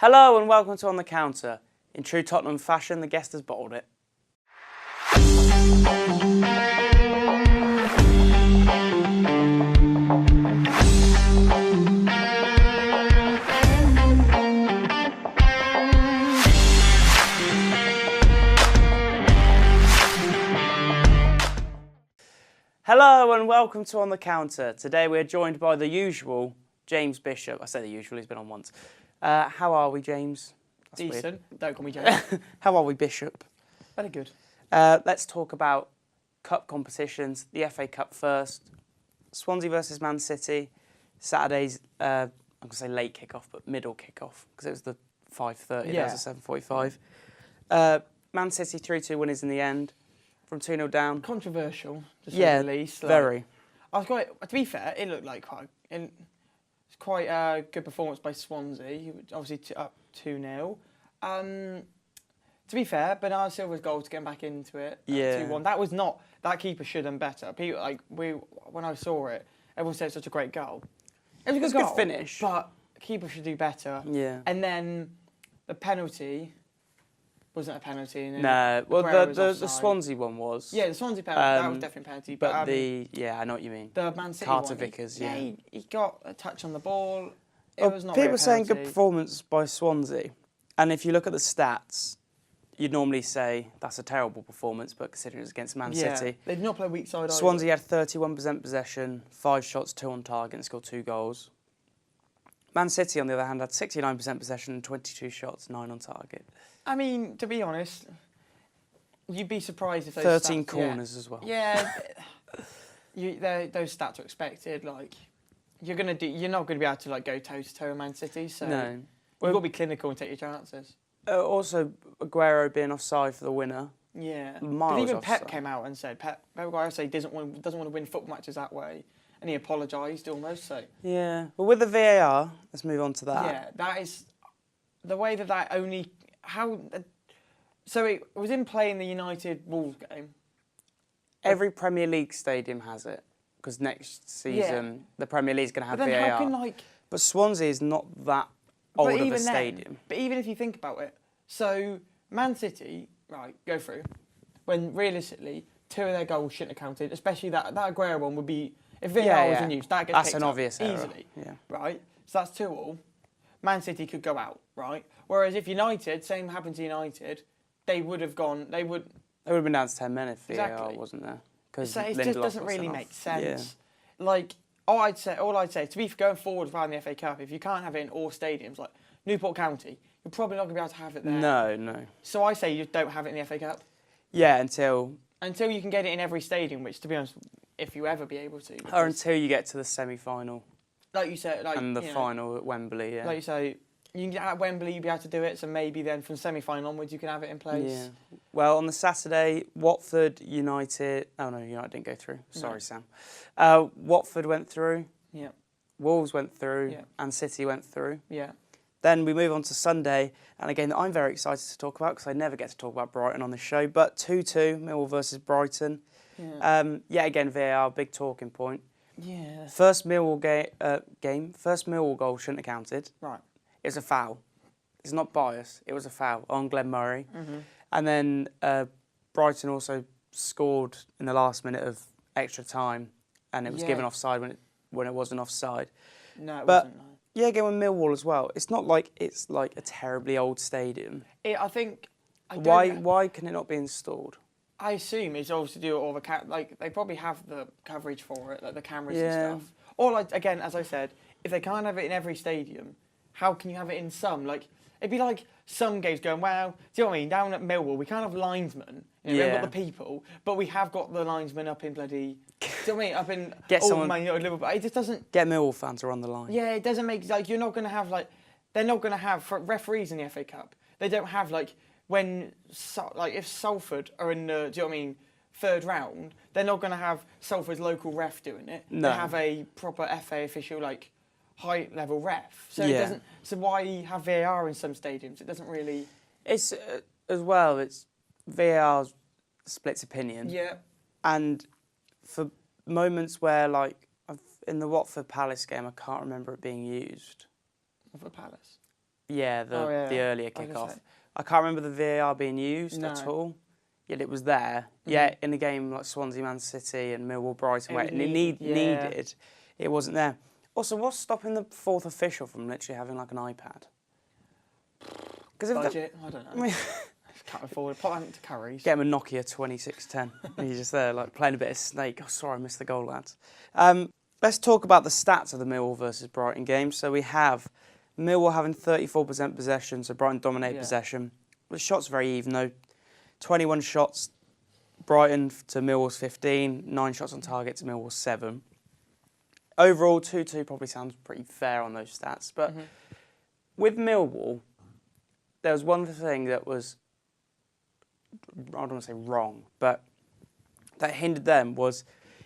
Hello and welcome to On the Counter. In true Tottenham fashion, the guest has bottled it. Hello and welcome to On the Counter. Today we're joined by the usual James Bishop. I say the usual, he's been on once. How are we, James? That's decent. weird. Don't call me James. How are we, Bishop? Very good. Let's talk about cup competitions. The FA Cup first. Swansea versus Man City. Saturday's, I'm going to say late kickoff, but middle kickoff, because it was the 5:30, Yeah. that was the 7:45. Man City 3-2 winners in the end, from 2-0 down. Controversial, to say Yeah, the least. very. I was quite. To be fair, it looked like quite a good performance by Swansea. Obviously up 2-0. To be fair, Bernardo Silva's goal to get back into it. Yeah. 2-1. That was not. That keeper should have done better. People when I saw it, everyone said it's such a great goal. It was a good goal, finish. but keeper should do better. Yeah. And then the penalty wasn't a penalty. And then No, well, Aguero was the offside. Swansea one was. Yeah, the Swansea penalty, that was definitely a penalty. But But I know what you mean. the Man City Carter one, Vickers, he got a touch on the ball. It Well, was not people really are a saying good penalty. performance by Swansea. And if you look at the stats, you'd normally say that's a terrible performance, but considering it's against Man City. They did not play weak side either. Swansea had 31% possession, 5 shots, 2 on target, and scored 2 goals. Man City, on the other hand, had 69% possession, 22 shots, 9 on target. I mean, to be honest, you'd be surprised if those 13 stats, corners as well. Yeah, those stats are expected. Like, you're not going to be able to go toe to toe with Man City. So No. you've got to be clinical and take your chances. Also, Aguero being offside for the winner. Yeah, Miles because even offside. Pep came out and said Pep Guardiola said he doesn't want to win football matches that way, and he apologised almost. So Yeah. Well, with the VAR, let's move on to that. yeah, that is the way that only how. So it was in play in the United Wolves game. Every Premier League stadium has it, because next season the Premier League's going to have But then VAR. how can But Swansea is not that old of a then, stadium. but even if you think about it, so Man City, right, go through, when realistically 2 of their goals shouldn't have counted, especially that Aguero one would be, if VAR was in use, that gets That's picked an up obvious error. easily, Yeah. right? So that's 2-2. Man City could go out, right? Whereas if United, same happened to United, they would have gone, It would have been down to 10 men if VAR Exactly. wasn't there. so it just doesn't really make sense. Yeah. Like, all I'd say, to be going forward around the FA Cup, if you can't have it in all stadiums, like Newport County, you're probably not going to be able to have it there. No. So I say you don't have it in the FA Cup Yeah, until you can get it in every stadium, which, to be honest, if you ever be able to. or because, until you get to the semi-final like you said, and the final at Wembley. Yeah. Like you say, you can get at Wembley, you'll be able to do it. So maybe then from semi-final onwards, you can have it in place. Yeah. Well, on the Saturday, Watford, United. Oh no, United didn't go through. Sorry, Sam. Watford went through. Yeah. Wolves went through. Yeah. And City went through. Yeah. Then we move on to Sunday, and again, I'm very excited to talk about because I never get to talk about Brighton on the show. But 2-2, Millwall versus Brighton. Yeah. Again, VAR, big talking point. Yeah. First Millwall first Millwall goal shouldn't have counted. Right. It was a foul. It's not bias. It was a foul on Glenn Murray. Mm-hmm. And then Brighton also scored in the last minute of extra time, and it was given offside when it wasn't offside. No, it But wasn't. No. yeah, again with Millwall as well. It's not like it's like a terribly old stadium. I think. Why can it not be installed? I assume it's obviously to do with all the they probably have the coverage for it, like the cameras Yeah. and stuff. Or again, as I said, if they can't have it in every stadium, how can you have it in some? Like, it'd be like some games going, wow, do you know what I mean? Down at Millwall, we can't have linesmen. We haven't got the people, but we have got the linesmen up in bloody. Do you know what I mean? Up in Get someone- Man United, Liverpool. It just doesn't. Get Millwall fans are on the line. Yeah, it doesn't make you're not going to have they're not going to have for referees in the FA Cup. They don't have when if Salford are in the, do you know what I mean, 3rd round, they're not going to have Salford's local ref doing it. No. They have a proper FA official high level ref. So Yeah. it doesn't. So why have VAR in some stadiums? It doesn't really. It's as well. It's VAR splits opinion. Yeah. And for moments where in the Watford Palace game, I can't remember it being used. Of a Palace. Yeah, the earlier I was gonna kickoff. say. I can't remember the VAR being used at No. all. Yet it was there. Yet in a game like Swansea, Man City, and Millwall, Brighton, It where was it needed, yeah. needed, it wasn't there. Also, what's stopping the fourth official from literally having like an iPad? Because if Budget, I don't know. I mean, Can't afford it. Pop that to carries. get him a Nokia 2610. He's just there, like playing a bit of Snake. Oh, sorry, I missed the goal, lads. Let's talk about the stats of the Millwall versus Brighton game. So we have Millwall having 34% possession, so Brighton dominate possession. The shots very even though. 21 shots, Brighton to Millwall's 15. 9 shots on target to Millwall's 7. Overall, 2-2 probably sounds pretty fair on those stats. But with Millwall, there was one thing that was, I don't want to say wrong, but that hindered them was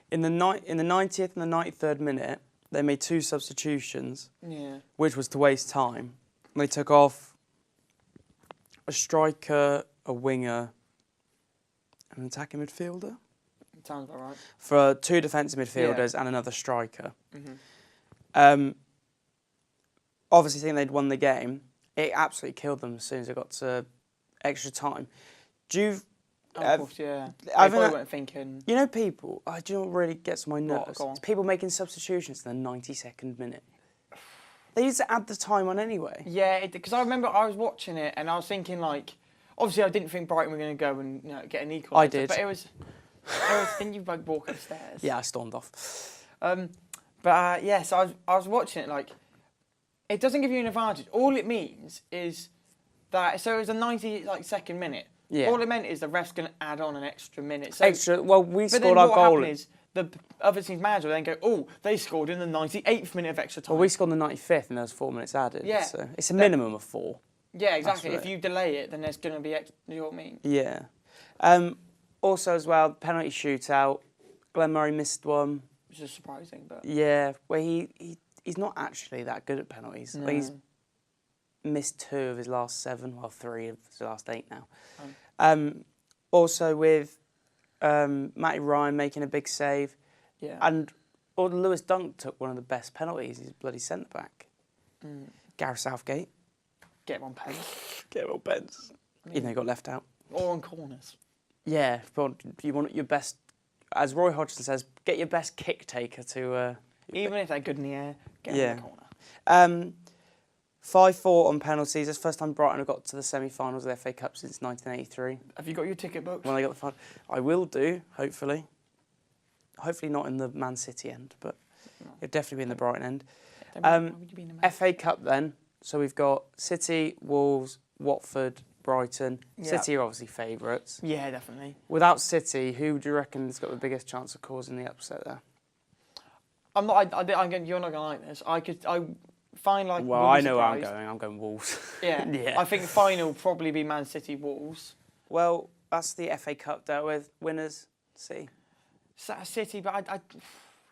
in the 90th and the 93rd minute, they made 2 substitutions, which was to waste time. They took off a striker, a winger, and an attacking midfielder. Sounds about right. For 2 defensive midfielders and another striker. Obviously, thinking they'd won the game, it absolutely killed them as soon as it got to extra time. Do you... Of course, yeah. I They probably weren't thinking... You know people, I do know what really gets on my nerves. Go on. It's people making substitutions in the 92nd minute. They used to add the time on anyway. Yeah, because I remember I was watching it and I was thinking like... Obviously, I didn't think Brighton were going to go and get an equaliser. I did. But it was... Didn't you like walk upstairs? Yeah, I stormed off. So I was watching it like... It doesn't give you an advantage. All it means is that... So it was a 92nd minute. Yeah. All it meant is the ref's going to add on an extra minute. So, Well, we but scored then our what goal. happened is the other team's manager will then go, oh, they scored in the 98th minute of extra time. Well, we scored in the 95th and there was 4 minutes added. Yeah. So it's a minimum of 4. Yeah, exactly. That's If you delay it, then there's going to be extra, you know what I mean? Yeah. Also, as well, penalty shootout. Glenn Murray missed one. Which is surprising, but... Yeah, where he's not actually that good at penalties. No. Like he's missed 2 of his last 7, well, 3 of his last 8 now. Also with Matty Ryan making a big save. Yeah. And Lewis Dunk took one of the best penalties. He's bloody centre-back. Gareth Southgate. Get him on pens. Get him on pens. Even though he got left out. Or on corners. Yeah, but you want your best, as Roy Hodgson says, get your best kick taker to... Even if they're good in the air, get them in the corner. 5-4 on penalties. It's the first time Brighton have got to the semi-finals of the FA Cup since 1983. Have you got your ticket booked? When they got the final. I will do, hopefully. Hopefully not in the Man City end, but it'll definitely be in the Brighton end. Why would you be in the Man? FA Cup then. So we've got City, Wolves, Watford, Brighton. Yeah. City are obviously favourites. Yeah, definitely. Without City, who do you reckon has got the biggest chance of causing the upset there? I'm not. You're not gonna like this. I find like. Well, Wolves I know where I'm surprised. going. I'm going Wolves. Yeah. Yeah. I think the final will probably be Man City Wolves. Well, that's the FA Cup dealt with. Winners, City. City, but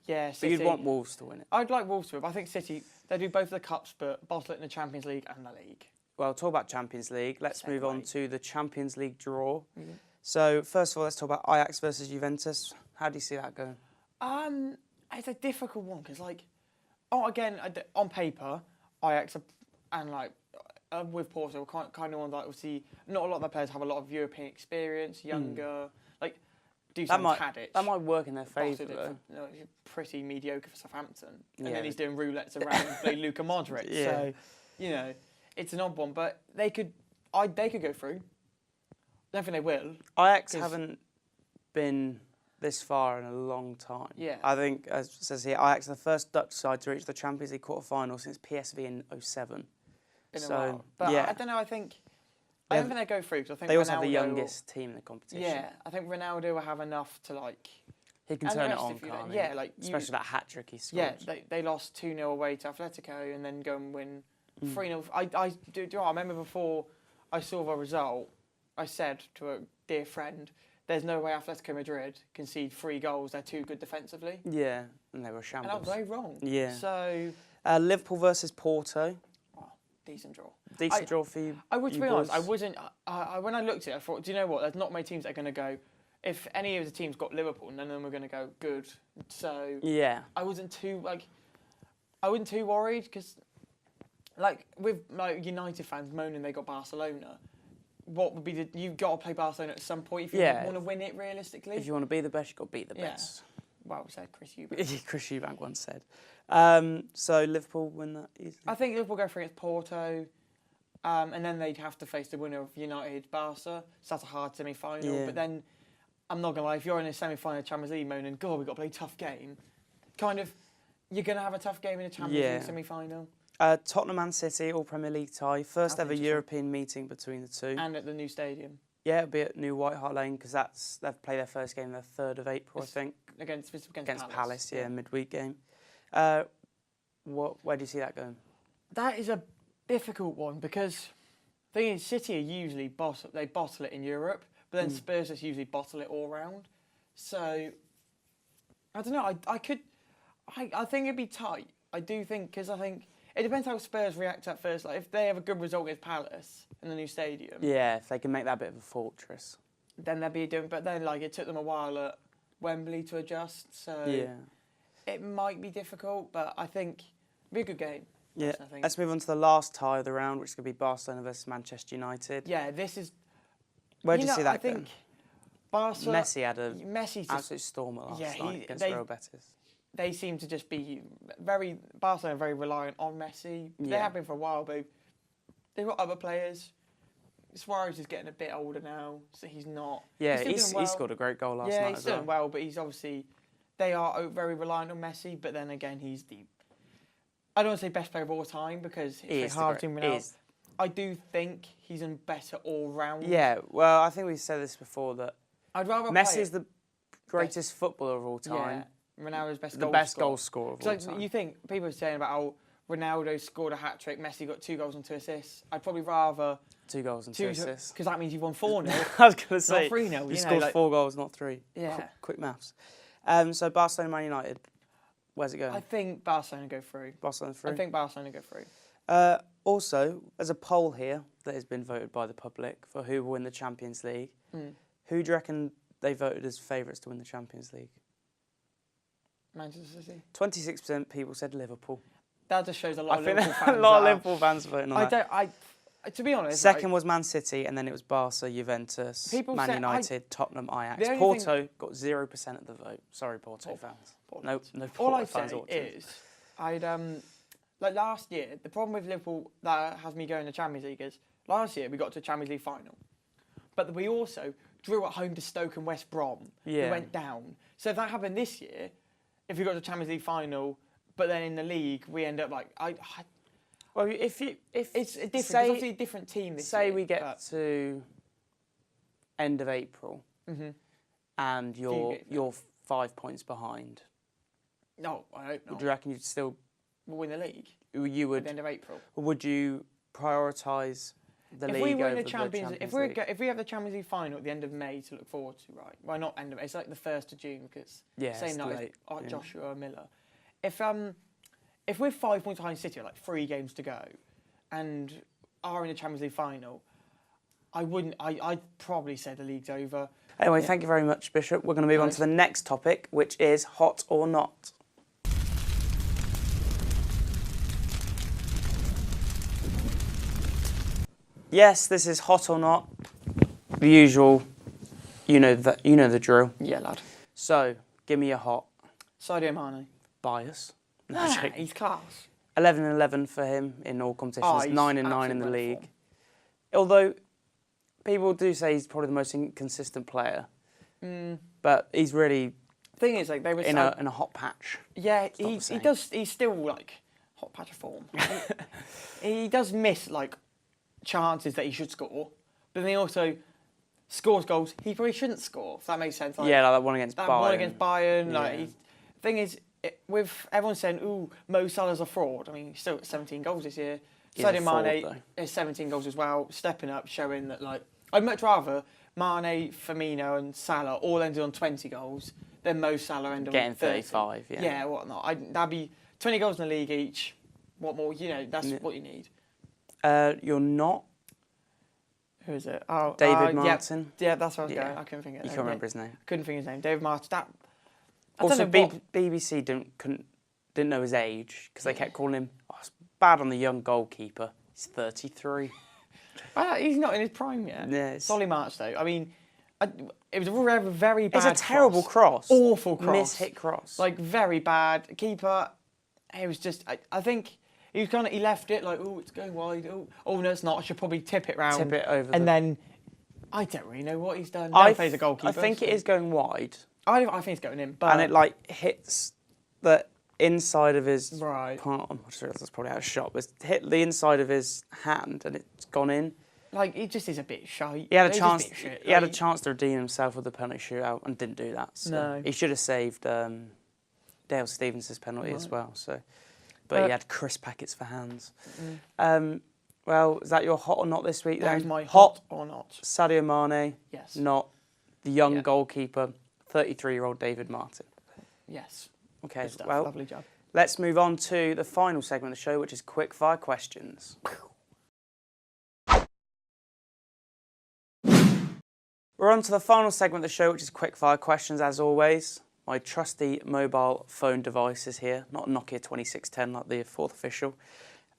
yeah, But City. you'd want Wolves to win it. I'd like Wolves to, but I think City. They do both the cups, but bottle it in the Champions League and the league. Well, talk about Champions League. Let's move on Segue. to the Champions League draw. So, first of all, let's talk about Ajax versus Juventus. How do you see that going? It's a difficult one because, like, on paper, Ajax and with Porto, kind of one that obviously not a lot of their players have a lot of European experience, younger, like Dusan Tadic. That might work in their favour, Bottled it though. he's pretty mediocre for Southampton, and Yeah. then he's doing roulettes around playing Luka Modric. Yeah. So, it's an odd one, but they could go through. I don't think they will. Ajax 'Cause- haven't been this far in a long time. Yeah. I think, as it says here, Ajax are the first Dutch side to reach the Champions League quarter-final since PSV in 2007. Been a So, while. But yeah. I don't know. I don't think they go through because I think They also have the Ronaldo youngest team in the competition. Yeah, I think Ronaldo will have enough to like. He can And the turn it rest, on, if you can't like- he? yeah, like you- Especially that hat-trick he scored. Yeah, they lost 2-0 away to Atletico and then go and win 3-0. I remember before I saw the result, I said to a dear friend, "There's no way Atletico Madrid concede 3 goals. They're too good defensively." Yeah, and they were And I shambles. was very wrong. Yeah. So, Liverpool versus Porto. decent draw. Decent draw for you. I would, to you be honest, I boys? wasn't. When I looked at it, I thought, do you know what? There's not many teams that are going to go. If any of the teams got Liverpool, none of them were going to go good. So Yeah. I wasn't too worried because like with like United fans moaning they got Barcelona. What would be you've got to play Barcelona at some point if you want to win it realistically. If you want to be the best, you've got to beat the best. Well said, Chris Eubank. Chris Eubank once said. So Liverpool win that easily? I think Liverpool go for it against Porto, and then they'd have to face the winner of United Barca. So that's a hard semi-final. Yeah. But then, I'm not gonna lie, if you're in a semi-final of Champions League moaning, God, we've got to play a tough game. Kind of, you're gonna have a tough game in a Champions League semi-final. Tottenham Man City, all Premier League tie. First ever European meeting between the two. And at the new stadium. Yeah, it'll be at New White Hart Lane because they've played their first game the 3rd of April, I think. Against Palace, midweek game. Where do you see that going? That is a difficult one because the thing is, City are usually bottle it in Europe, but then Spurs just usually bottle it all round. So I don't know. I think it'd be tight. I do think because I think it depends how Spurs react at first. Like if they have a good result against Palace in the new stadium, yeah, if they can make that a bit of a fortress, then they'll be doing. But then like it took them a while at Wembley to adjust, so it might be difficult. But I think it'll be a good game. Yeah, let's move on to the last tie of the round, which is going to be Barcelona versus Manchester United. Yeah, this is. Where do you see that going? I think Barcelona. Messi had an absolute storm last night against Real Betis. They seem to just be Barcelona are very reliant on Messi. They have been for a while, but they've got other players. Suarez is getting a bit older now, so he's not. Yeah, he scored a great goal last night. Yeah, he's doing well, but he's obviously. They are very reliant on Messi, but then again, he's the. I don't want to say best player of all time because it's hard to win out. I do think he's a better all round. Yeah, well, I think we've said this before that I'd rather Messi's the greatest footballer of all time. Yeah. Ronaldo's best goal scorer of all time. You think people are saying about how Ronaldo scored a hat trick, Messi got 2 goals and 2 assists. I'd probably rather 2 goals and 2 assists because that means you've won 4-0. I was going to say not 3-0. You scored 4 goals, not 3. Yeah, quick maths. So Barcelona, Man United. Where's it going? I think Barcelona go through. Barcelona through. I think Barcelona go through. Also, there's a poll here that has been voted by the public for who will win the Champions League. Who do you reckon they voted as favourites to win the Champions League? Manchester City. 26% people said Liverpool. That just shows a lot of Liverpool fans. A lot of Liverpool fans voting on that. To be honest, second was Man City, and then it was Barca, Juventus, Man United, Tottenham, Ajax. Porto got 0% of the vote. Sorry, Porto fans. No Porto fans. All I say is, like last year, the problem with Liverpool that has me going to Champions League is last year we got to Champions League final, but we also drew at home to Stoke and West Brom. Yeah. We went down. So if that happened this year, if we got to Champions League final, but then in the league we end up like well, if it's a different, it's obviously a different team this year. Say we get to end of April, and you're 5 points behind. No, I hope not. Do you reckon you'd still win the league? You would at the end of April. Or would you prioritise the league over the Champions League? If we have the Champions League final at the end of May to look forward to, right? Well, not end of May. It's like the 1st of June because same night as Joshua Miller. If we're 5 points behind City, like 3 games to go, and are in the Champions League final, I'd probably say the league's over. Anyway, thank you very much, Bishop. We're going to move on to the next topic, which is hot or not. Yes, this is hot or not. The usual, you know the drill. Yeah, lad. So, give me a hot. Sadio Mane. Bias. He's class. 11-11 for him in all competitions. 9-9 in the league. Form. Although people do say he's probably the most inconsistent player, but he's really. Thing is, like they were in a hot patch. Yeah, he does. He's still like hot patch of form. he does miss like chances that he should score, but then he also scores goals he probably shouldn't score. If that makes sense. Like, like that one against Bayern. That one against Bayern. Like, thing is, with everyone saying, "Ooh, Mo Salah's a fraud." I mean, he's still got 17 goals this year. Sadio Mane has 17 goals as well, stepping up, showing that like I'd much rather Mane, Firmino, and Salah all ended on 20 goals than Mo Salah ended on 35. Yeah, whatnot. That'd be 20 goals in the league each. What more? That's what you need. You're not. Who is it? Oh, David Martin. Yeah, that's what I was going. I couldn't think of his name. You can't remember his name. Couldn't think of his name. David Martin. Also, BBC didn't know his age because they kept calling him bad on the young goalkeeper. He's 33. He's not in his prime yet. Yeah, Solly March, though. I mean, it was a very bad It's a terrible cross. Awful cross. Miss-hit cross. Like, very bad. Keeper, it was just... I think he left it like, oh, it's going wide. Oh, no, it's not. I should probably tip it round. Tip it over. And then, I don't really know what he's done. Now plays a goalkeeper. I think it is going wide. I think it's going in, but... And it, like, hits the inside of his right. palm. I'm sure that's probably out of shot, but it's hit the inside of his hand and it's gone in. Like, he just is a bit shy. He had a chance. He had a chance to redeem himself with the penalty shootout and didn't do that. So no. He should have saved Dale Stevens' penalty as well. So, but he had Chris Packett's for hands. Well, is that your hot or not this week? That then? is my hot or not. Sadio Mane. Yes. Not the young goalkeeper, 33-year-old David Martin. Yes. Okay. Stuff. Well, lovely job. Let's move on to the final segment of the show, which is quickfire questions. We're on to the final segment of the show, which is quickfire questions, as always. My trusty mobile phone device is here, not a Nokia 2610 like the fourth official.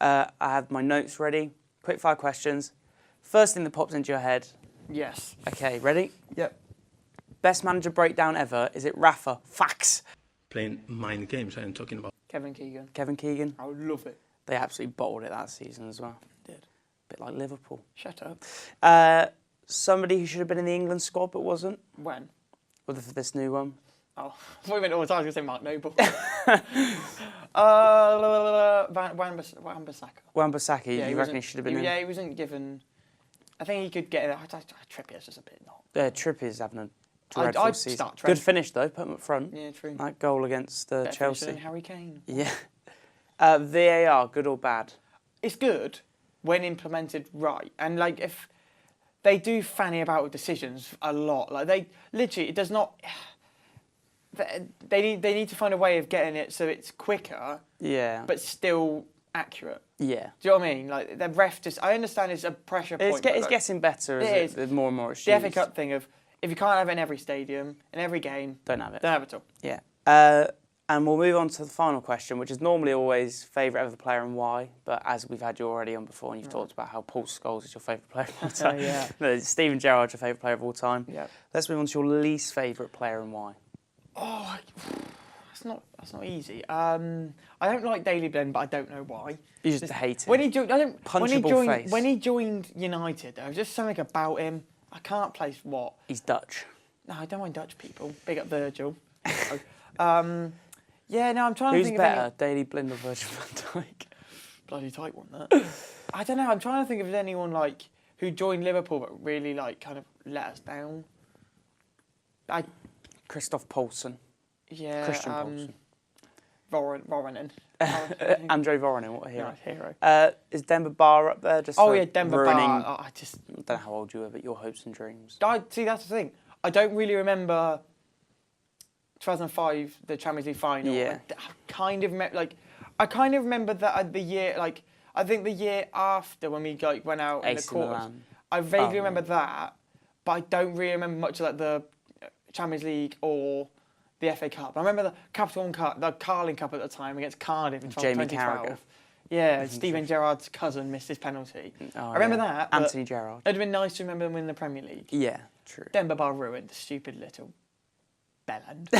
I have my notes ready. Quickfire questions. First thing that pops into your head. Yes. Okay, ready? Yep. Best manager breakdown ever. Is it Rafa? Facts. Playing mind games, I'm talking about. Kevin Keegan. Kevin Keegan. I would love it. They absolutely bottled it that season as well. Did. Bit like Liverpool. Shut up. Somebody who should have been in the England squad but wasn't. When? Well, for this new one. Oh, I thought you meant all the time. I was going to say Mark Noble. Wan-Bissaka. Wan-Bissaka, Yeah, you reckon he should have been in? Yeah, he wasn't given... I think he could get it. Trippier's just a bit not. Trippier's having a dreadful I'd season. start Good finish, though. Put him up front. Yeah, true. That goal against Better Chelsea. than Harry Kane. Yeah. VAR, good or bad? It's good when implemented right. And, like, if... They do fanny about with decisions a lot. Like, they... Literally, it does not... They need to find a way of getting it so it's quicker, but still accurate. Yeah. Do you know what I mean? Like the ref just, I understand it's a pressure point. It's getting better as the more and more it's the used. FA Cup thing of if you can't have it in every stadium, in every game, don't have it. Don't have it at all. Yeah. And we'll move on to the final question, which is normally always favourite ever player and why. But as we've had you already on before, and you've talked about how Paul Scholes is your favourite player of all time. Yeah. No, Steven Gerrard's your favourite player of all time. Yeah. Let's move on to your least favourite player and why. Oh, that's not easy. I don't like Daley Blind, but I don't know why. You just hate him. When he joined, face. When he joined United, there was just something about him. I can't place what. He's Dutch. No, I don't mind Dutch people. Big up Virgil. Yeah, no, I'm trying to Who's think better, of any... Daley Blind or Virgil van Dijk? Bloody tight one, that. I don't know, I'm trying to think of anyone, like, who joined Liverpool but really, like, kind of let us down. Christoph Poulsen. Yeah. Christian Poulsen. Voronin. Andrei Voronin, what a hero. Nice hero. Is Demba Ba up there? Just Demba ruining, Ba. Oh, I don't know how old you were, but your hopes and dreams. See, that's the thing. I don't really remember 2005, the Champions League final. Yeah. I kind of remember that the year, like, I think the year after when we went out in the quarters. I vaguely remember that, but I don't really remember much of like the Champions League or the FA Cup. I remember the Capital One Cup, the Carling Cup at the time against Cardiff in Jamie 2012. Carragher. Yeah, Steven Gerrard's cousin missed his penalty. I remember that. Anthony Gerrard. It'd have been nice to remember them win the Premier League. Yeah, true. Demba Ba ruined the stupid little bellend.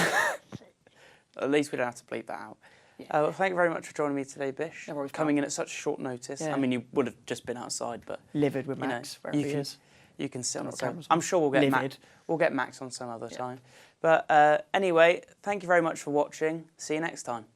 At least we don't have to bleep that out. Yeah. Well, thank you very much for joining me today, Bish. No worries, Coming in at such short notice. Yeah. I mean, you would have just been outside, but Livid with Max, wherever he is. You can sit on the Not phone. cameras. I'm sure we'll get Max on some other time. But anyway, thank you very much for watching. See you next time.